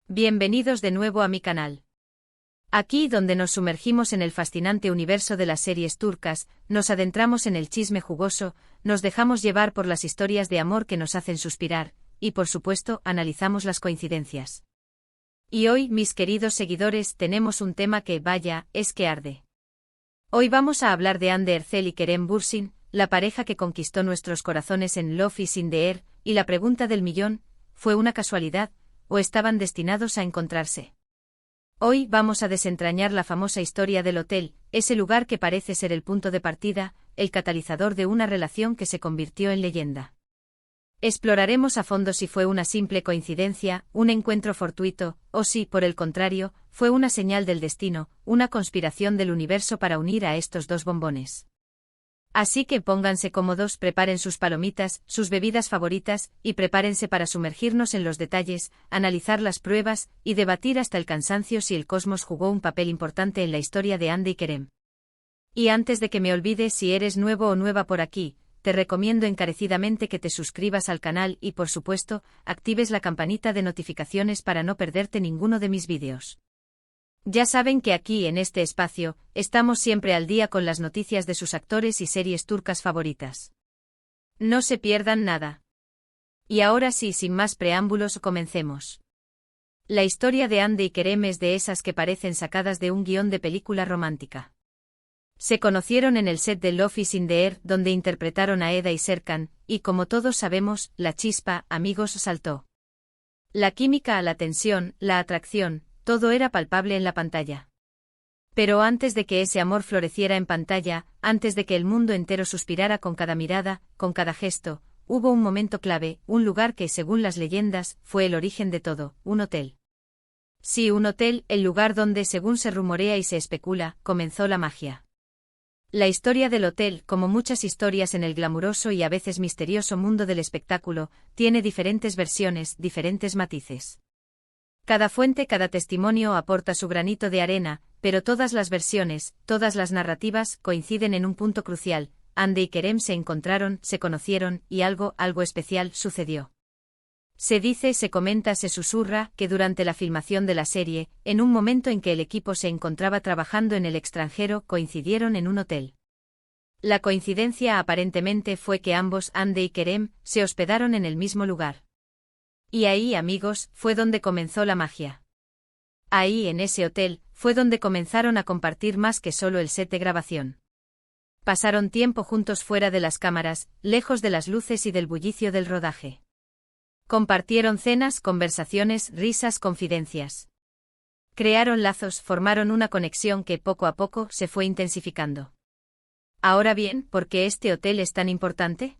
Bienvenidos de nuevo a mi canal. Aquí, donde nos sumergimos en el fascinante universo de las series turcas, nos adentramos en el chisme jugoso, nos dejamos llevar por las historias de amor que nos hacen suspirar, y por supuesto, analizamos las coincidencias. Y hoy, mis queridos seguidores, tenemos un tema que, vaya, es que arde. Hoy vamos a hablar de Hande Erçel y Kerem Bürsin, la pareja que conquistó nuestros corazones en Love is in the Air, y la pregunta del millón, ¿fue una casualidad, o estaban destinados a encontrarse? Hoy vamos a desentrañar la famosa historia del hotel, ese lugar que parece ser el punto de partida, el catalizador de una relación que se convirtió en leyenda. Exploraremos a fondo si fue una simple coincidencia, un encuentro fortuito, o si, por el contrario, fue una señal del destino, una conspiración del universo para unir a estos dos bombones. Así que pónganse cómodos, preparen sus palomitas, sus bebidas favoritas, y prepárense para sumergirnos en los detalles, analizar las pruebas, y debatir hasta el cansancio si el cosmos jugó un papel importante en la historia de Hande y Kerem. Y antes de que me olvide, si eres nuevo o nueva por aquí, te recomiendo encarecidamente que te suscribas al canal y, por supuesto, actives la campanita de notificaciones para no perderte ninguno de mis vídeos. Ya saben que aquí, en este espacio, estamos siempre al día con las noticias de sus actores y series turcas favoritas. No se pierdan nada. Y ahora sí, sin más preámbulos, comencemos. La historia de Hande y Kerem es de esas que parecen sacadas de un guión de película romántica. Se conocieron en el set de Love is in the Air, donde interpretaron a Eda y Serkan, y como todos sabemos, la chispa, amigos, saltó. La química, la tensión, la atracción, todo era palpable en la pantalla. Pero antes de que ese amor floreciera en pantalla, antes de que el mundo entero suspirara con cada mirada, con cada gesto, hubo un momento clave, un lugar que, según las leyendas, fue el origen de todo, un hotel. Sí, un hotel, el lugar donde, según se rumorea y se especula, comenzó la magia. La historia del hotel, como muchas historias en el glamuroso y a veces misterioso mundo del espectáculo, tiene diferentes versiones, diferentes matices. Cada fuente, cada testimonio aporta su granito de arena, pero todas las versiones, todas las narrativas, coinciden en un punto crucial: Hande y Kerem se encontraron, se conocieron, y algo especial sucedió. Se dice, se comenta, se susurra, que durante la filmación de la serie, en un momento en que el equipo se encontraba trabajando en el extranjero, coincidieron en un hotel. La coincidencia aparentemente fue que ambos, Hande y Kerem, se hospedaron en el mismo lugar. Y ahí, amigos, fue donde comenzó la magia. Ahí, en ese hotel, fue donde comenzaron a compartir más que solo el set de grabación. Pasaron tiempo juntos fuera de las cámaras, lejos de las luces y del bullicio del rodaje. Compartieron cenas, conversaciones, risas, confidencias. Crearon lazos, formaron una conexión que poco a poco se fue intensificando. Ahora bien, ¿por qué este hotel es tan importante?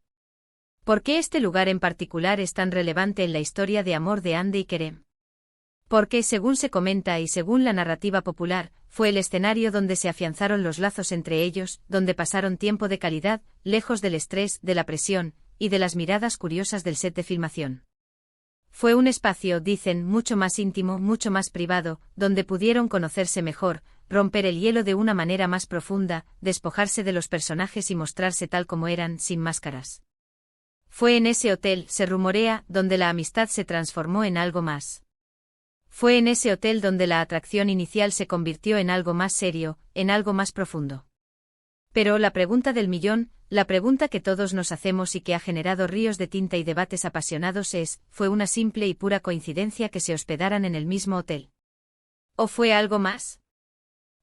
¿Por qué este lugar en particular es tan relevante en la historia de amor de Hande y Kerem? Porque, según se comenta y según la narrativa popular, fue el escenario donde se afianzaron los lazos entre ellos, donde pasaron tiempo de calidad, lejos del estrés, de la presión, y de las miradas curiosas del set de filmación. Fue un espacio, dicen, mucho más íntimo, mucho más privado, donde pudieron conocerse mejor, romper el hielo de una manera más profunda, despojarse de los personajes y mostrarse tal como eran, sin máscaras. Fue en ese hotel, se rumorea, donde la amistad se transformó en algo más. Fue en ese hotel donde la atracción inicial se convirtió en algo más serio, en algo más profundo. Pero la pregunta del millón, la pregunta que todos nos hacemos y que ha generado ríos de tinta y debates apasionados es, ¿fue una simple y pura coincidencia que se hospedaran en el mismo hotel? ¿O fue algo más?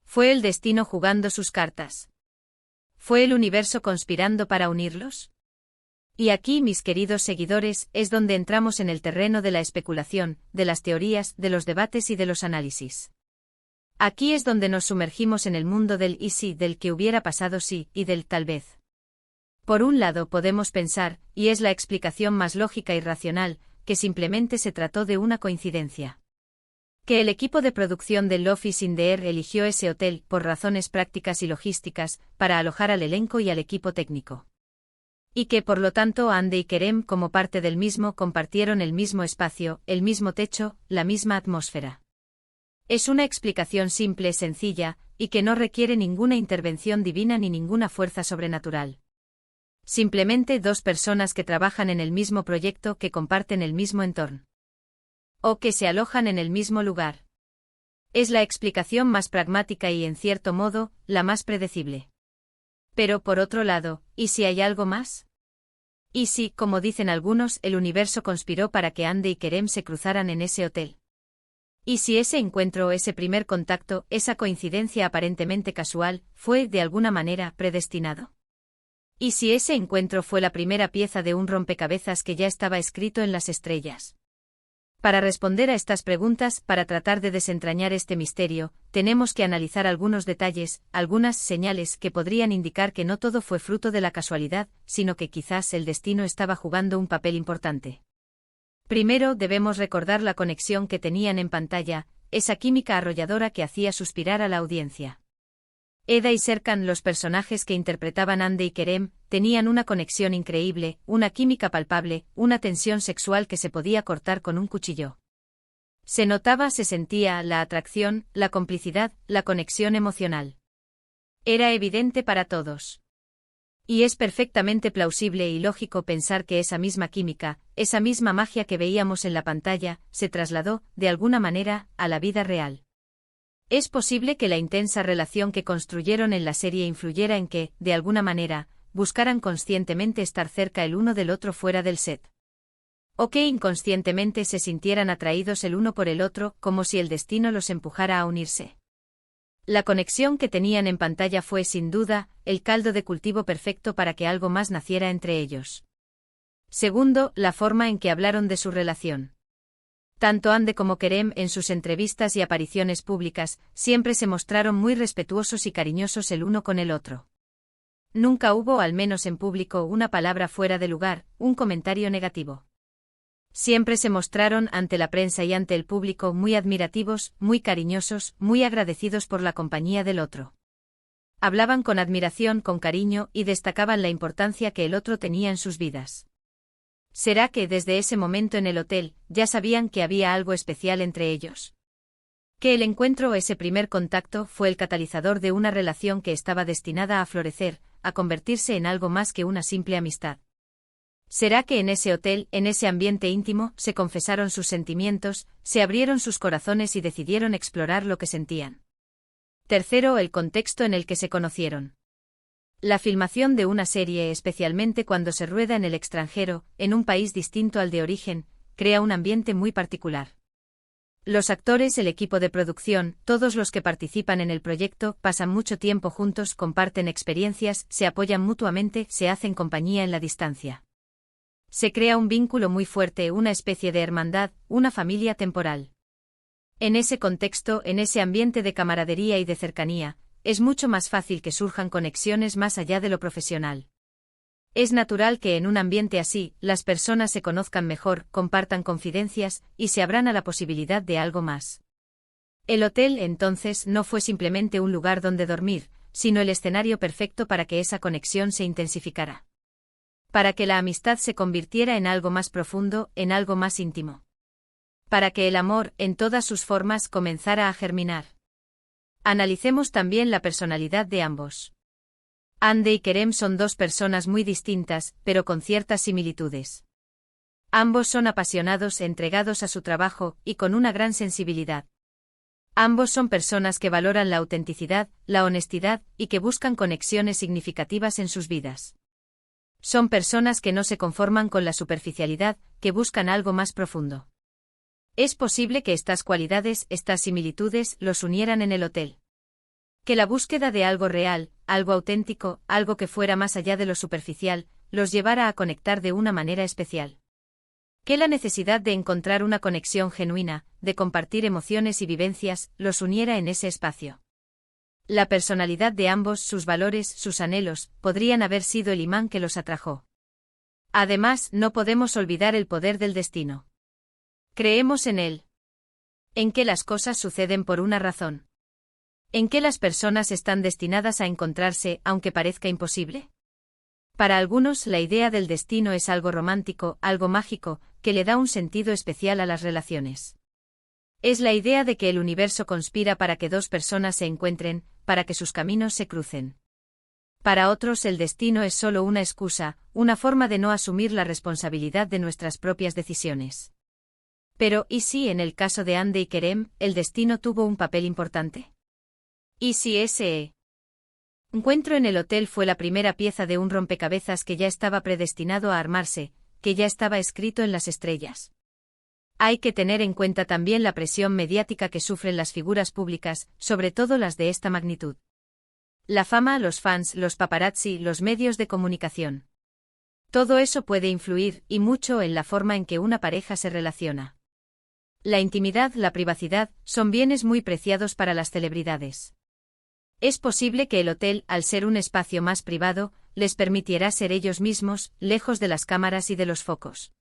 ¿Fue el destino jugando sus cartas? ¿Fue el universo conspirando para unirlos? Y aquí, mis queridos seguidores, es donde entramos en el terreno de la especulación, de las teorías, de los debates y de los análisis. Aquí es donde nos sumergimos en el mundo del y si, del que hubiera pasado si, y del tal vez. Por un lado podemos pensar, y es la explicación más lógica y racional, que simplemente se trató de una coincidencia. Que el equipo de producción de Love is in the Air eligió ese hotel, por razones prácticas y logísticas, para alojar al elenco y al equipo técnico. Y que por lo tanto Hande y Kerem, como parte del mismo, compartieron el mismo espacio, el mismo techo, la misma atmósfera. Es una explicación simple, sencilla, y que no requiere ninguna intervención divina ni ninguna fuerza sobrenatural. Simplemente dos personas que trabajan en el mismo proyecto, que comparten el mismo entorno. O que se alojan en el mismo lugar. Es la explicación más pragmática y, en cierto modo, la más predecible. Pero por otro lado, ¿y si hay algo más? ¿Y si, como dicen algunos, el universo conspiró para que Andy y Kerem se cruzaran en ese hotel? ¿Y si ese encuentro, ese primer contacto, esa coincidencia aparentemente casual, fue, de alguna manera, predestinado? ¿Y si ese encuentro fue la primera pieza de un rompecabezas que ya estaba escrito en las estrellas? Para responder a estas preguntas, para tratar de desentrañar este misterio, tenemos que analizar algunos detalles, algunas señales que podrían indicar que no todo fue fruto de la casualidad, sino que quizás el destino estaba jugando un papel importante. Primero debemos recordar la conexión que tenían en pantalla, esa química arrolladora que hacía suspirar a la audiencia. Eda y Serkan, los personajes que interpretaban Andy y Kerem, tenían una conexión increíble, una química palpable, una tensión sexual que se podía cortar con un cuchillo. Se notaba, se sentía, la atracción, la complicidad, la conexión emocional. Era evidente para todos. Y es perfectamente plausible y lógico pensar que esa misma química, esa misma magia que veíamos en la pantalla, se trasladó, de alguna manera, a la vida real. Es posible que la intensa relación que construyeron en la serie influyera en que, de alguna manera, buscaran conscientemente estar cerca el uno del otro fuera del set. O que inconscientemente se sintieran atraídos el uno por el otro, como si el destino los empujara a unirse. La conexión que tenían en pantalla fue, sin duda, el caldo de cultivo perfecto para que algo más naciera entre ellos. Segundo, la forma en que hablaron de su relación. Tanto Andy como Kerem, en sus entrevistas y apariciones públicas, siempre se mostraron muy respetuosos y cariñosos el uno con el otro. Nunca hubo, al menos en público, una palabra fuera de lugar, un comentario negativo. Siempre se mostraron ante la prensa y ante el público muy admirativos, muy cariñosos, muy agradecidos por la compañía del otro. Hablaban con admiración, con cariño, y destacaban la importancia que el otro tenía en sus vidas. ¿Será que desde ese momento en el hotel, ya sabían que había algo especial entre ellos? Que el encuentro, ese primer contacto, fue el catalizador de una relación que estaba destinada a florecer, a convertirse en algo más que una simple amistad. ¿Será que en ese hotel, en ese ambiente íntimo, se confesaron sus sentimientos, se abrieron sus corazones y decidieron explorar lo que sentían? Tercero, el contexto en el que se conocieron. La filmación de una serie, especialmente cuando se rueda en el extranjero, en un país distinto al de origen, crea un ambiente muy particular. Los actores, el equipo de producción, todos los que participan en el proyecto, pasan mucho tiempo juntos, comparten experiencias, se apoyan mutuamente, se hacen compañía en la distancia. Se crea un vínculo muy fuerte, una especie de hermandad, una familia temporal. En ese contexto, en ese ambiente de camaradería y de cercanía, es mucho más fácil que surjan conexiones más allá de lo profesional. Es natural que en un ambiente así, las personas se conozcan mejor, compartan confidencias, y se abran a la posibilidad de algo más. El hotel, entonces, no fue simplemente un lugar donde dormir, sino el escenario perfecto para que esa conexión se intensificara. Para que la amistad se convirtiera en algo más profundo, en algo más íntimo. Para que el amor, en todas sus formas, comenzara a germinar. Analicemos también la personalidad de ambos. Andy y Kerem son dos personas muy distintas, pero con ciertas similitudes. Ambos son apasionados, entregados a su trabajo, y con una gran sensibilidad. Ambos son personas que valoran la autenticidad, la honestidad, y que buscan conexiones significativas en sus vidas. Son personas que no se conforman con la superficialidad, que buscan algo más profundo. Es posible que estas cualidades, estas similitudes, los unieran en el hotel. Que la búsqueda de algo real, algo auténtico, algo que fuera más allá de lo superficial, los llevara a conectar de una manera especial. Que la necesidad de encontrar una conexión genuina, de compartir emociones y vivencias, los uniera en ese espacio. La personalidad de ambos, sus valores, sus anhelos, podrían haber sido el imán que los atrajo. Además, no podemos olvidar el poder del destino. Creemos en él. En que las cosas suceden por una razón. En que las personas están destinadas a encontrarse, aunque parezca imposible. Para algunos, la idea del destino es algo romántico, algo mágico, que le da un sentido especial a las relaciones. Es la idea de que el universo conspira para que dos personas se encuentren, para que sus caminos se crucen. Para otros, el destino es solo una excusa, una forma de no asumir la responsabilidad de nuestras propias decisiones. Pero, ¿y si en el caso de Hande y Kerem, el destino tuvo un papel importante? ¿Y si ese encuentro en el hotel fue la primera pieza de un rompecabezas que ya estaba predestinado a armarse, que ya estaba escrito en las estrellas? Hay que tener en cuenta también la presión mediática que sufren las figuras públicas, sobre todo las de esta magnitud. La fama, los fans, los paparazzi, los medios de comunicación. Todo eso puede influir, y mucho, en la forma en que una pareja se relaciona. La intimidad, la privacidad, son bienes muy preciados para las celebridades. Es posible que el hotel, al ser un espacio más privado, les permitiera ser ellos mismos, lejos de las cámaras y de los focos.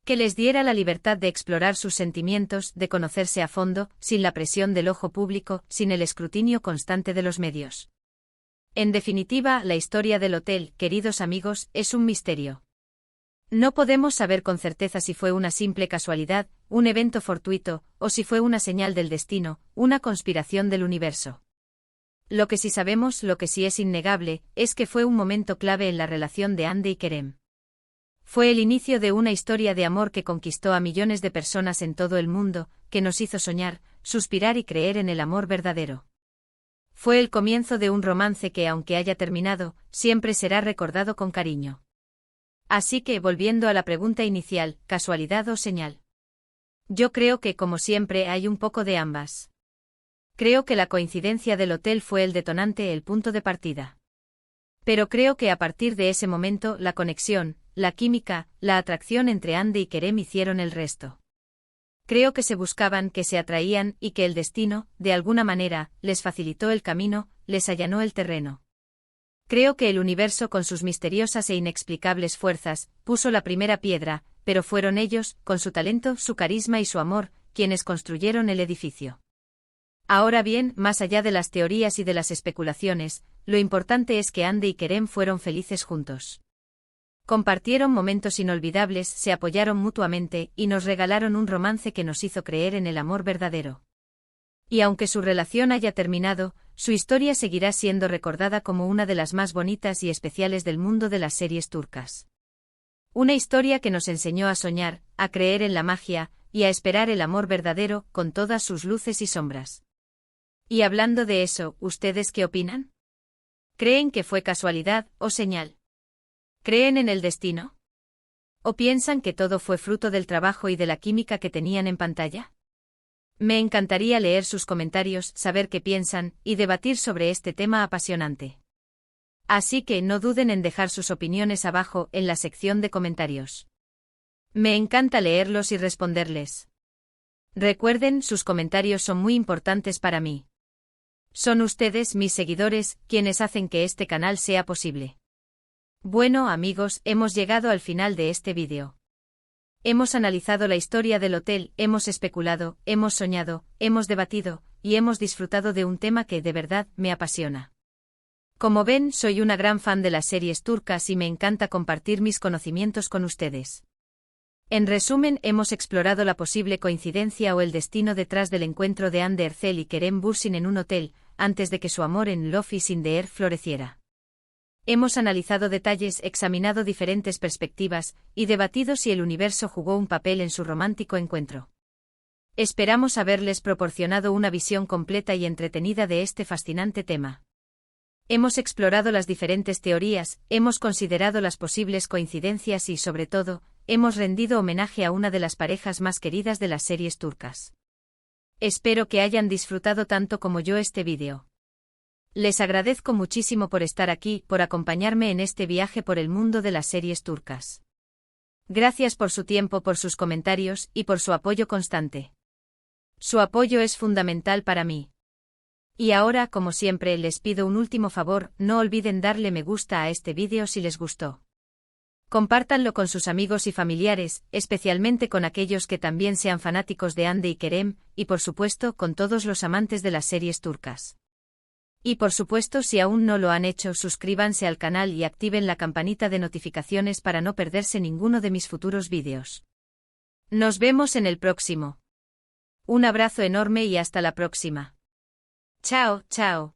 Que les diera la libertad de explorar sus sentimientos, de conocerse a fondo, sin la presión del ojo público, sin el escrutinio constante de los medios. En definitiva, la historia del hotel, queridos amigos, es un misterio. No podemos saber con certeza si fue una simple casualidad, un evento fortuito, o si fue una señal del destino, una conspiración del universo. Lo que sí sabemos, lo que sí es innegable, es que fue un momento clave en la relación de Hande y Kerem. Fue el inicio de una historia de amor que conquistó a millones de personas en todo el mundo, que nos hizo soñar, suspirar y creer en el amor verdadero. Fue el comienzo de un romance que, aunque haya terminado, siempre será recordado con cariño. Así que, volviendo a la pregunta inicial, ¿casualidad o señal? Yo creo que, como siempre, hay un poco de ambas. Creo que la coincidencia del hotel fue el detonante, el punto de partida. Pero creo que a partir de ese momento, la conexión, la química, la atracción entre Hande y Kerem hicieron el resto. Creo que se buscaban, que se atraían, y que el destino, de alguna manera, les facilitó el camino, les allanó el terreno. Creo que el universo, con sus misteriosas e inexplicables fuerzas, puso la primera piedra, pero fueron ellos, con su talento, su carisma y su amor, quienes construyeron el edificio. Ahora bien, más allá de las teorías y de las especulaciones, lo importante es que Hande y Kerem fueron felices juntos. Compartieron momentos inolvidables, se apoyaron mutuamente, y nos regalaron un romance que nos hizo creer en el amor verdadero. Y aunque su relación haya terminado, su historia seguirá siendo recordada como una de las más bonitas y especiales del mundo de las series turcas. Una historia que nos enseñó a soñar, a creer en la magia, y a esperar el amor verdadero, con todas sus luces y sombras. Y hablando de eso, ¿ustedes qué opinan? ¿Creen que fue casualidad o señal? ¿Creen en el destino? ¿O piensan que todo fue fruto del trabajo y de la química que tenían en pantalla? Me encantaría leer sus comentarios, saber qué piensan, y debatir sobre este tema apasionante. Así que no duden en dejar sus opiniones abajo, en la sección de comentarios. Me encanta leerlos y responderles. Recuerden, sus comentarios son muy importantes para mí. Son ustedes, mis seguidores, quienes hacen que este canal sea posible. Bueno, amigos, hemos llegado al final de este vídeo. Hemos analizado la historia del hotel, hemos especulado, hemos soñado, hemos debatido, y hemos disfrutado de un tema que de verdad me apasiona. Como ven, soy una gran fan de las series turcas y me encanta compartir mis conocimientos con ustedes. En resumen, hemos explorado la posible coincidencia o el destino detrás del encuentro de Hande Erçel y Kerem Bürsin en un hotel, antes de que su amor en Love is in the Air floreciera. Hemos analizado detalles, examinado diferentes perspectivas, y debatido si el universo jugó un papel en su romántico encuentro. Esperamos haberles proporcionado una visión completa y entretenida de este fascinante tema. Hemos explorado las diferentes teorías, hemos considerado las posibles coincidencias y, sobre todo, hemos rendido homenaje a una de las parejas más queridas de las series turcas. Espero que hayan disfrutado tanto como yo este vídeo. Les agradezco muchísimo por estar aquí, por acompañarme en este viaje por el mundo de las series turcas. Gracias por su tiempo, por sus comentarios, y por su apoyo constante. Su apoyo es fundamental para mí. Y ahora, como siempre, les pido un último favor, no olviden darle me gusta a este vídeo si les gustó. Compártanlo con sus amigos y familiares, especialmente con aquellos que también sean fanáticos de Hande y Kerem, y por supuesto con todos los amantes de las series turcas. Y por supuesto, si aún no lo han hecho, suscríbanse al canal y activen la campanita de notificaciones para no perderse ninguno de mis futuros vídeos. Nos vemos en el próximo. Un abrazo enorme y hasta la próxima. Chao, chao.